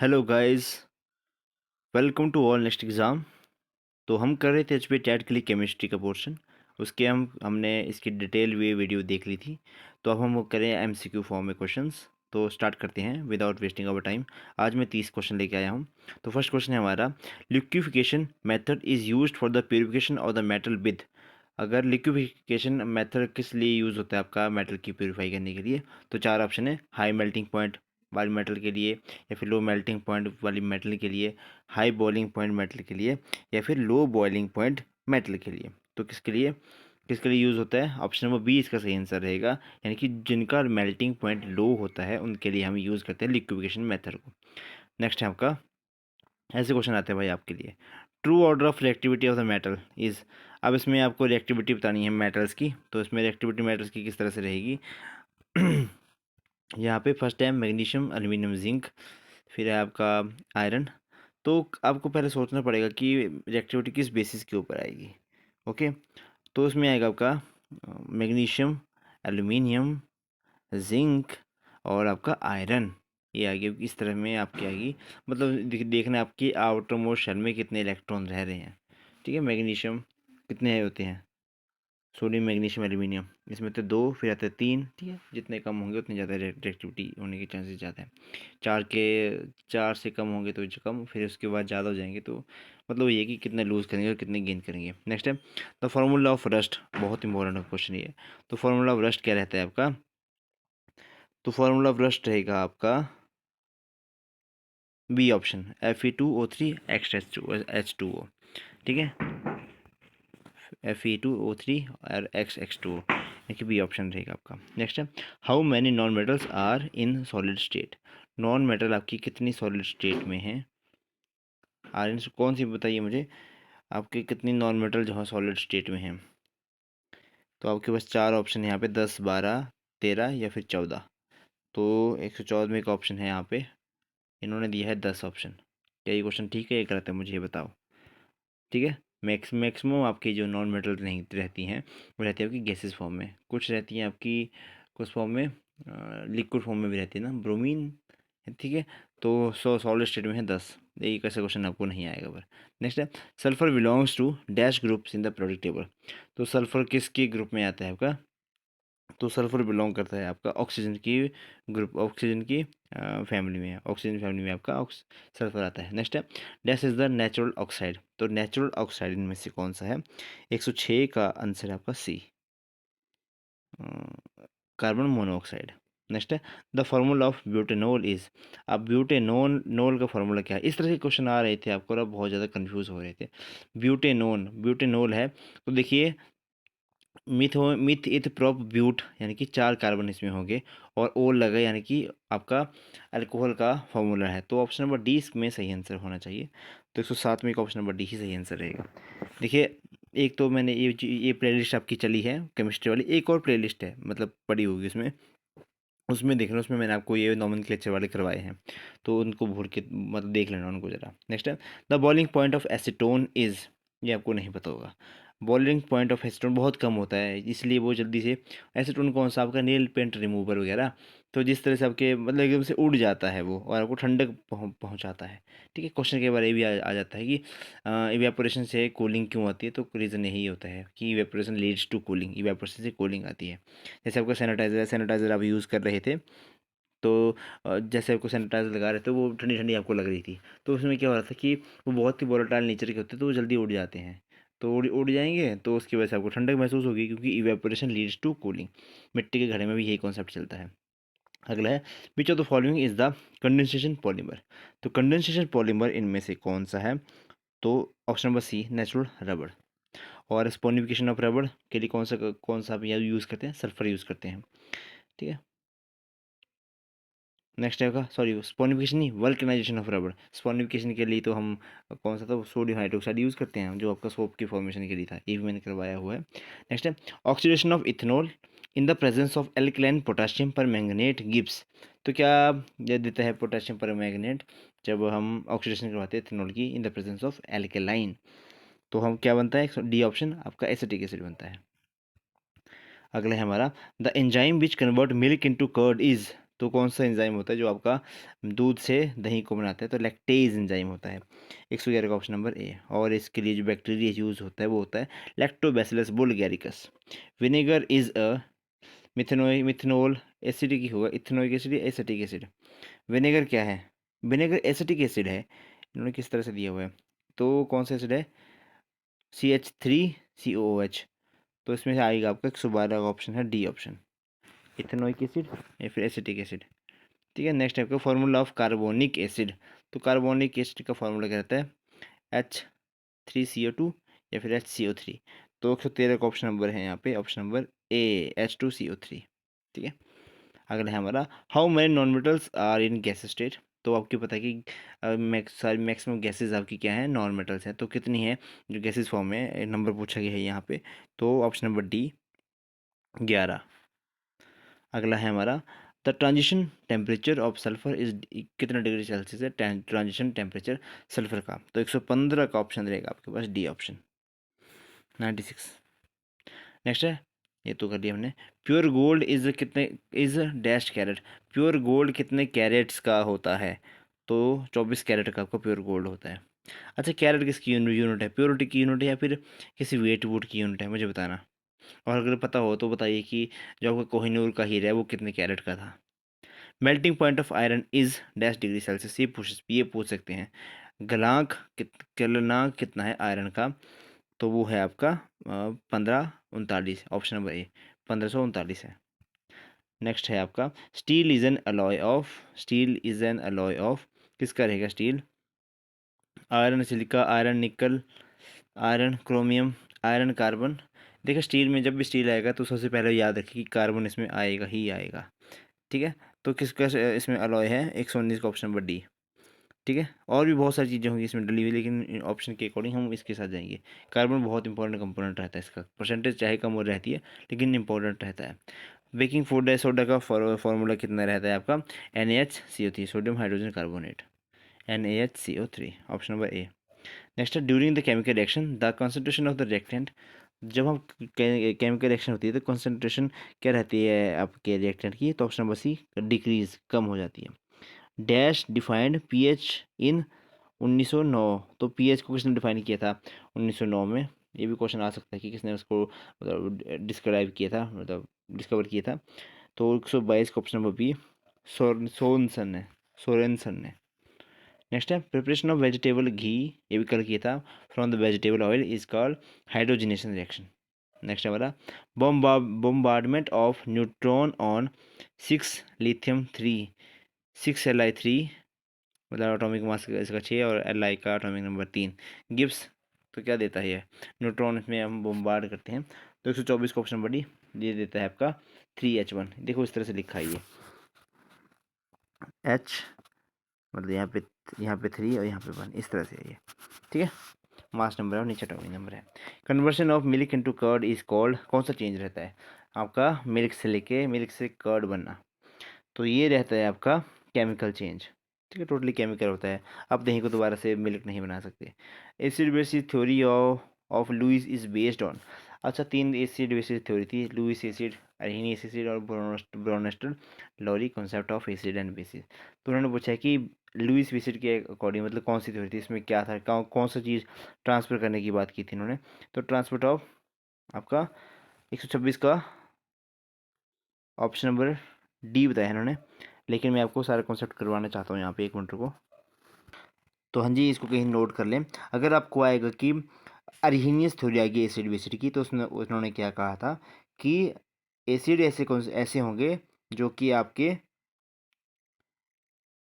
Hello guys, welcome to all next exam. तो हम कर रहे थे एच पी टेट के लिए केमिस्ट्री का पोर्शन। उसके हमने इसकी डिटेल हुई वीडियो देख ली थी। तो अब हम वो करें एमसीक्यू फॉर्म में क्वेश्चंस। तो स्टार्ट करते हैं विदाउट वेस्टिंग आवर टाइम। आज मैं 30 क्वेश्चन लेके आया हूँ। तो फर्स्ट क्वेश्चन है हमारा, liquefaction method is used for the purification of the metal with. अगर लिक्विफिकेशन मेथड किस लिए यूज़ होता है आपका मेटल की प्यूरिफाई करने के लिए, तो चार ऑप्शन है। हाई मेल्टिंग पॉइंट वाली मेटल के लिए, या फिर लो मेल्टिंग पॉइंट वाली मेटल के लिए, हाई बॉइलिंग पॉइंट मेटल के लिए, या फिर लो बॉइलिंग पॉइंट मेटल के लिए। तो किसके लिए यूज़ होता है? ऑप्शन नंबर बी इसका सही आंसर रहेगा। यानी कि जिनका मेल्टिंग पॉइंट लो होता है उनके लिए हम यूज़ करते हैं लिक्विफिकेशन मेथड को। नेक्स्ट है आपका, ऐसे क्वेश्चन आते हैं भाई आपके लिए। True order of reactivity of the metal is. अब इसमें आपको रिएक्टिविटी बतानी है मेटल्स की। तो इसमें रिएक्टिविटी मेटल्स की किस तरह से रहेगी? यहाँ पे फर्स्ट है मैग्नीशियम, एल्यूमिनियम, जिंक। फिर है आपका आयरन। तो आपको पहले सोचना पड़ेगा कि रिएक्टिविटी किस बेसिस के ऊपर आएगी। ओके, तो उसमें आएगा आपका मैग्नीशियम, एल्यूमिनियम, जिंक और आपका आयरन। ये आएगी इस तरह में आपकी आएगी। मतलब देखना आपकी आउटर मोस्ट शेल में कितने इलेक्ट्रॉन रह रहे हैं। ठीक है, मैग्नीशियम कितने होते हैं? सोडियम, मैग्नीशियम, एल्यूमिनियम, इसमें तो दो, फिर आते हैं तीन। ठीक है, जितने कम होंगे उतनी ज़्यादा रिएक्टिविटी होने के चांसेस ज़्यादा है। चार से कम होंगे तो कम, फिर उसके बाद ज़्यादा हो जाएंगे तो मतलब ये कि कितने लूज़ करेंगे और कितने गेन करेंगे। नेक्स्ट है द फार्मूला ऑफ रस्ट। बहुत इंपॉर्टेंट क्वेश्चन ये। तो फार्मूला ऑफ रस्ट क्या रहता है आपका? तो फार्मूला ऑफ रस्ट रहेगा आपका बी ऑप्शन, Fe2O3 H2O। ठीक है, Fe2O3 और X2O, देखिए बी ऑप्शन रहेगा आपका। नेक्स्ट है, how many non metals are in solid state. Non metal आपकी कितनी सॉलिड स्टेट में है? आर इन कौन सी बताइए मुझे, आपके कितनी नॉन मेटल जो है सॉलिड स्टेट में है? तो आपके पास चार ऑप्शन है यहाँ पे, 10, 12, 13 या फिर 14। तो 114 का ऑप्शन है यहाँ पे। इन्होंने दिया है 10 ऑप्शन। क्या ये क्वेश्चन ठीक है या गलत है, मुझे ये बताओ। ठीक है, मैक्सिमम आपकी जो नॉन मेटल नहीं रहती हैं वो रहती है आपकी गैसेस फॉर्म में। कुछ रहती हैं आपकी कुछ फॉर्म में, लिक्विड फॉर्म में भी रहती है ना, ब्रोमीन। ठीक है, तो सॉलिड स्टेट में है 10। यही कैसे क्वेश्चन आपको नहीं आएगा पर। नेक्स्ट है, sulphur belongs to dash groups in the product table. तो सल्फर किसके ग्रुप में आता है आपका? तो सल्फर बिलोंग करता है आपका ऑक्सीजन की ग्रुप, ऑक्सीजन की फैमिली में है। ऑक्सीजन फैमिली में आपका सल्फर आता है। नेक्स्ट है, dash is the natural oxide. तो नेचुरल ऑक्साइड इनमें से कौन सा है? 106 का आंसर है आपका सी, कार्बन मोनोऑक्साइड। नेक्स्ट है, the formula of butanol is. अब ब्यूटेनॉल का फार्मूला क्या है? इस तरह के क्वेश्चन आ रहे थे आपको और आप बहुत ज़्यादा कंफ्यूज हो रहे थे। ब्यूटेनॉल है, तो देखिए मिथ इथ प्रोप ब्यूट, यानी कि 4 कार्बन इसमें होंगे और ओ लगा, यानी कि आपका अल्कोहल का फॉर्मूला है। तो ऑप्शन नंबर डी इसमें सही आंसर होना चाहिए। तो 107 में का ऑप्शन नंबर डी ही सही आंसर रहेगा। देखिए, एक तो मैंने ये प्लेलिस्ट आपकी चली है केमिस्ट्री वाली, एक और प्लेलिस्ट है मतलब पड़ी होगी उसमें। उसमें देख लो, उसमें मैंने आपको ये नॉमेनक्लेचर वाले करवाए हैं। तो उनको भूल के मतलब देख लेना उनको ज़रा। नेक्स्ट है, the boiling point of acetone is. ये आपको नहीं पता होगा। बॉइलिंग पॉइंट ऑफ एसीटोन बहुत कम होता है, इसलिए वो जल्दी से, एसीटोन कौन सा आपका नेल पेंट रिमूवर वगैरह। तो जिस तरह से आपके मतलब एकदम से उड़ जाता है वो और आपको ठंडक पहुंचाता है। ठीक है, क्वेश्चन के बारे में भी आ जाता है कि इवेपोरेशन से कूलिंग क्यों आती है। तो रीज़न यही होता है कि evaporation leads to cooling, evaporation से कूलिंग आती है। जैसे आपका सैनिटाइज़र आप यूज़ कर रहे थे, तो जैसे आपको सैनिटाइज़र लगा रहे थे वो ठंडी ठंडी आपको लग रही थी। तो उसमें क्या हो रहा था कि वो बहुत ही वोलेटाइल नेचर के होते हैं, तो वो जल्दी उड़ जाते हैं। तो उड़ जाएंगे तो उसकी वजह से आपको ठंडक महसूस होगी, क्योंकि इवेपोरेशन लीड्स टू कूलिंग। मिट्टी के घड़े में भी यही कॉन्सेप्ट चलता है। अगला है, विच of the following is the condensation polymer. तो कंडेंसेशन पॉलीमर इनमें से कौन सा है? तो ऑप्शन नंबर सी, नेचुरल रबड़। और स्पोनिफिकेशन ऑफ रबड़ के लिए कौन सा आप यूज़ करते हैं? सल्फर यूज़ करते हैं। ठीक है, नेक्स्ट आएगा, सॉरी स्पोनिफिकेशन नहीं, वल्कनाइजेशन ऑफ रबड़। स्पोनिफिकेशन के लिए तो हम कौन सा था, सोडियम हाइड्रोक्साइड यूज़ करते हैं जो आपका सोप की फॉर्मेशन के लिए था। ये भी मैंने करवाया हुआ है। नेक्स्ट है, oxidation of ethanol in the presence of alkaline potassium पर मैंगनेट गिब्स। तो क्या यह देता है पोटासियम पर मैंगनेट जब हम ऑक्सीडेशन करवाते हैं इथेनॉल की in the presence of alkaline? तो हम क्या बनता है, डी ऑप्शन आपका एसिटिक एसिड बनता है। अगला है हमारा, the enzyme which convert milk into curd is. तो कौन सा एंजाइम होता है जो आपका दूध से दही को बनाता है? तो लैक्टेज एंजाइम होता है। 111 का ऑप्शन नंबर ए। और इसके लिए जो बैक्टीरिया यूज होता है वो होता है Lactobacillus bulgaricus. Vinegar is a methanol acidic ही होगा, इथेनोइक एसिड या एसिटिक एसिड। विनेगर क्या है? विनेगर एसिटिक एसिड है। इन्होंने किस तरह से दिया हुआ है? तो कौन सा एसिड है? CH3COOH। तो इसमें से आएगा आपका 112 का ऑप्शन है डी ऑप्शन, इथेनोइक एसिड या फिर एसिटिक एसिड। ठीक है, नेक्स्ट आपका फॉर्मूला ऑफ कार्बोनिक एसिड। तो कार्बोनिक एसिड का फॉर्मूला क्या रहता है? H3CO2 या फिर HCO3। तो 113 का ऑप्शन नंबर है यहाँ पे, ऑप्शन नंबर ए H2CO3। ठीक है, अगला है हमारा how many non metals are in gas state. तो आपको पता है कि सारी मैक्सिमम गैसेज आपकी क्या है? नॉन मेटल्स हैं। तो कितनी है जो गैसेज फॉर्म में नंबर पूछा गया है यहाँ पे? तो ऑप्शन नंबर डी 11। अगला है हमारा the transition temperature of sulphur is कितना डिग्री सेल्सियस है ट्रांजिशन टेम्परेचर सल्फर का? तो 115 का ऑप्शन रहेगा आपके पास, डी ऑप्शन 96। नेक्स्ट है, ये तो कर दिया हमने। प्योर गोल्ड इज कितने is dash carat. Pure gold कितने कैरेट्स का होता है? तो 24 कैरेट का आपका प्योर गोल्ड होता है। अच्छा, कैरेट किसकी यूनिट है? प्योरिटी की यूनिट है या फिर किसी वेट वूट की यूनिट है? मुझे बताना। और अगर पता हो तो बताइए कि जो आपका कोहिनूर का हीरा है वो कितने कैरेट का था। Melting point of iron is dash degree Celsius, ये पूछ सकते हैं। गलनांक कितना है आयरन का? तो वो है आपका 1539, ऑप्शन नंबर ए 1539 है। नेक्स्ट है आपका steel is an alloy of किसका रहेगा? स्टील आयरन, सिलिका, आयरन, निकल, आयरन, क्रोमियम, आयरन, कार्बन। देखिए, स्टील में जब भी स्टील आएगा तो सबसे पहले याद रखिए कि कार्बन इसमें आएगा ही आएगा। ठीक है, तो किसका इसमें अलॉय है? 119 का ऑप्शन नंबर डी। ठीक है, और भी बहुत सारी चीज़ें होंगी इसमें डली हुई, लेकिन ऑप्शन के अकॉर्डिंग हम इसके साथ जाएंगे। कार्बन बहुत इंपॉर्टेंट कंपोनेंट रहता है, इसका परसेंटेज चाहे कम हो रहती है लेकिन इंपॉर्टेंट रहता है। बेकिंग सोडा का फॉर्मूला कितना रहता है आपका? NaHCO3, sodium hydrogen carbonate, NaHCO3, option number A. Next है during the chemical reaction the concentration of the reactant. जब हम केमिकल रिएक्शन होती है तो कंसंट्रेशन क्या रहती है आपके रिएक्टेंट की? तो ऑप्शन नंबर सी डिक्रीज, कम हो जाती है। डैश डिफाइंड पीएच इन 1909। तो पीएच को किसने डिफाइन किया था 1909 में? ये भी क्वेश्चन आ सकता है कि किसने उसको मतलब डिस्क्राइब किया था, मतलब डिस्कवर किया था। तो 122 का ऑप्शन नंबर बी सोरेनसन ने। नेक्स्ट है प्रिपरेशन ऑफ वेजिटेबल घी, ये भी कल किया था, from the vegetable oil is called hydrogenation reaction. Next है हमारा bombardment of neutron on 6 lithium 3 6Li3, मतलब एटॉमिक मास इसका 6 और Li का एटॉमिक नंबर 3 गिब्स। तो क्या देता है ये? न्यूट्रॉन इसमें हम बोम्बार्ड करते हैं तो 124 का ऑप्शन बड़ी ये देता है आपका 3H1। देखो इस तरह से लिखा है ये H, मतलब यहाँ पे 3 और यहाँ पे 1, इस तरह से है ये। ठीक है, मास नंबर है और नीचे एटॉमिक नंबर है। Conversion of milk into curd is called, कौन सा चेंज रहता है आपका मिल्क से कर्ड बनना? तो ये रहता है आपका केमिकल चेंज। ठीक है, टोटली केमिकल होता है। आप दही को दोबारा से मिल्क नहीं बना सकते। Acid basis theory of Lewis is based on. अच्छा, 3 एसिड बेसिस थ्योरी थी, लुइस एसिड, अरहीनियस एसिड और Bronsted Lowry concept of acid and basis. तो उन्होंने पूछा है कि लुइस एसिड के अकॉर्डिंग मतलब कौन सी थ्योरी थी, इसमें क्या था, कौन सा चीज़ ट्रांसफ़र करने की बात की थी इन्होंने? तो ट्रांसपोर्ट ऑफ आपका 126 का ऑप्शन नंबर डी बताया है इन्होंने, लेकिन मैं आपको सारा कॉन्सेप्ट करवाना चाहता हूँ यहाँ पे, एक मिनट को। तो हाँ जी, इसको कहीं नोट कर लें। अगर आपको आएगा कि अरहीनियस थ्योरी आएगी एसिड बेसिड की, तो उसने उन्होंने क्या कहा था कि एसिड ऐसे होंगे जो कि आपके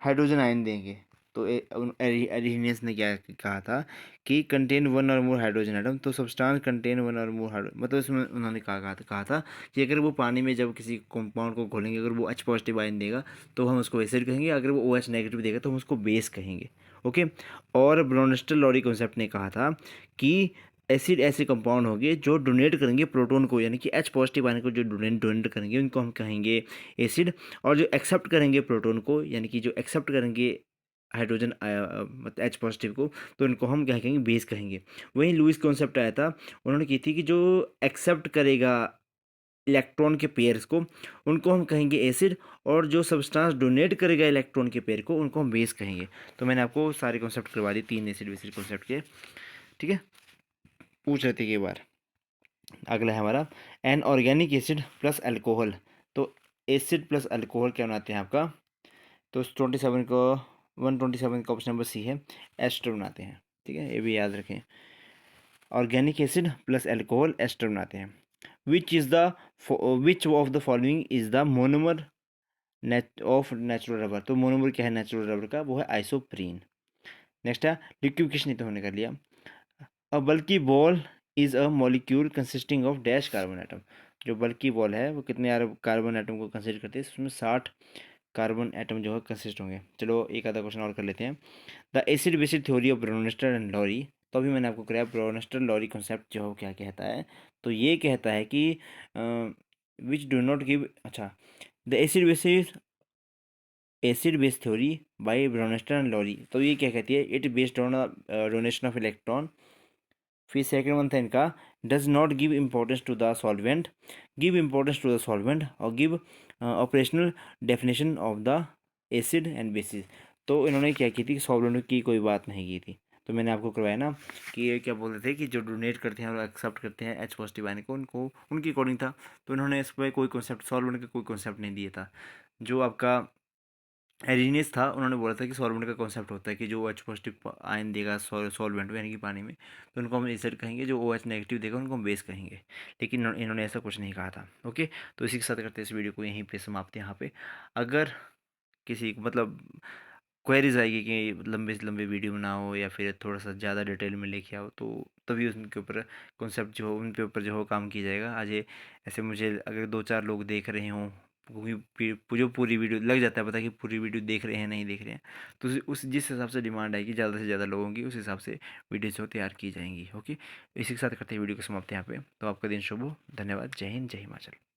हाइड्रोजन आयन देंगे। तो अरहीनियस ने क्या कहा था कि कंटेन वन और मोर हाइड्रोजन एटम। तो सब्सटेंस कंटेन वन और मोर हाइड्रोजन, मतलब इसमें उन्होंने कहा था कि अगर वो पानी में जब किसी कंपाउंड को घोलेंगे, अगर वो H पॉजिटिव आयन देगा तो हम उसको एसिड कहेंगे, अगर वो OH नेगेटिव देगा तो हम उसको बेस कहेंगे। ओके, और ब्रोनस्टर लॉरी कॉन्सेप्ट ने कहा था कि एसिड ऐसे कंपाउंड होंगे जो डोनेट करेंगे प्रोटॉन को, यानी कि H पॉजिटिव आयन को जो डोनेट करेंगे उनको हम कहेंगे एसिड, और जो एक्सेप्ट करेंगे प्रोटॉन को, यानी कि जो एक्सेप्ट करेंगे हाइड्रोजन मतलब H पॉजिटिव को, तो इनको हम क्या कहेंगे? बेस कहेंगे। वहीं लुइस कॉन्सेप्ट आया था, उन्होंने की थी कि जो एक्सेप्ट करेगा इलेक्ट्रॉन के पेयर्स को, उनको हम कहेंगे एसिड, और जो सब्सटेंस डोनेट करेगा इलेक्ट्रॉन के पेयर को, उनको हम बेस कहेंगे। तो मैंने आपको सारे कॉन्सेप्ट करवा दिए 3 एसिड बेसिस कॉन्सेप्ट के, ठीक है। पूछ रहे थे कि बार अगला है हमारा an organic acid plus alcohol. तो एसिड प्लस अल्कोहल क्या बनाते हैं आपका, तो 27 को 127 का ऑप्शन नंबर सी है, एस्टर बनाते हैं, ठीक है, ये भी याद रखें। Organic acid plus alcohol ester बनाते हैं। Which of the following is the monomer of natural rubber. तो मोनोमर क्या है नेचुरल रबर का, वो है आइसोप्रीन। नेक्स्ट है लिक्विफिकेशन, तो होने कर लिया। A bulky ball is a molecule consisting of dash carbon atom. जो बल्की बॉल है वो कितने कार्बन एटम को कंसिडर करते हैं, उसमें 60 कार्बन एटम जो है कंसिस्ट होंगे। चलो एक आधा क्वेश्चन और कर लेते हैं। The acid based theory of Bronsted and Lowry. तो अभी मैंने आपको कराया ब्रोनेस्टर लॉरी कॉन्सेप्ट जो है क्या कहता है, तो ये कहता है कि विच डू नॉट गिव, अच्छा, the acid base theory by Bronsted and Lowry. तो ये क्या कहती है, it based on donation of electron. फिर सेकंड वन था इनका, does not give importance to the solvent, give importance to the solvent, और give operational definition of the acid and basis. तो इन्होंने क्या की थी कि सॉल्वेंट की कोई बात नहीं की थी। तो मैंने आपको करवाया ना कि ये क्या बोल रहे थे कि जो डोनेट करते हैं और एक्सेप्ट करते हैं एच पॉजिटिव आयन को, उनको उनकी अकॉर्डिंग था। तो इन्होंने इस पर कोई कॉन्सेप्ट सॉल्वेंट का कोई कॉन्सेप्ट नहीं दिया था। जो आपका एरिनियस था, उन्होंने बोला था कि सॉल्वेंट का कॉन्सेप्ट होता है कि जो एच पॉजिटिव आयन देगा सॉल्वेंट में यानी कि पानी में, तो उनको हम एसिड कहेंगे, जो ओ एच नेगेटिव देगा उनको हम बेस कहेंगे। लेकिन इन्होंने ऐसा कुछ नहीं कहा था। ओके, तो इसी के साथ करते हैं इस वीडियो को यहीं पे समाप्त यहाँ पे। अगर किसी को मतलब क्वेरीज आएगी कि लंबे से लंबे वीडियो बनाओ या फिर थोड़ा सा ज़्यादा डिटेल में लेके आओ, तो तभी उनके ऊपर कॉन्सेप्ट जो हो उनके ऊपर जो हो काम किया जाएगा। आज ये ऐसे मुझे अगर 2-4 लोग देख रहे हों, क्योंकि जो पूरी वीडियो लग जाता है पता कि पूरी वीडियो देख रहे हैं नहीं देख रहे हैं, तो उस जिस हिसाब से डिमांड आएगी ज़्यादा से ज़्यादा लोगों की, उस हिसाब से वीडियो जो तैयार की जाएंगी। ओके, इसी के साथ करते हैं वीडियो को समाप्त यहाँ पे। तो आपका दिन शुभ हो। धन्यवाद। जय हिंद, जय हिमाचल।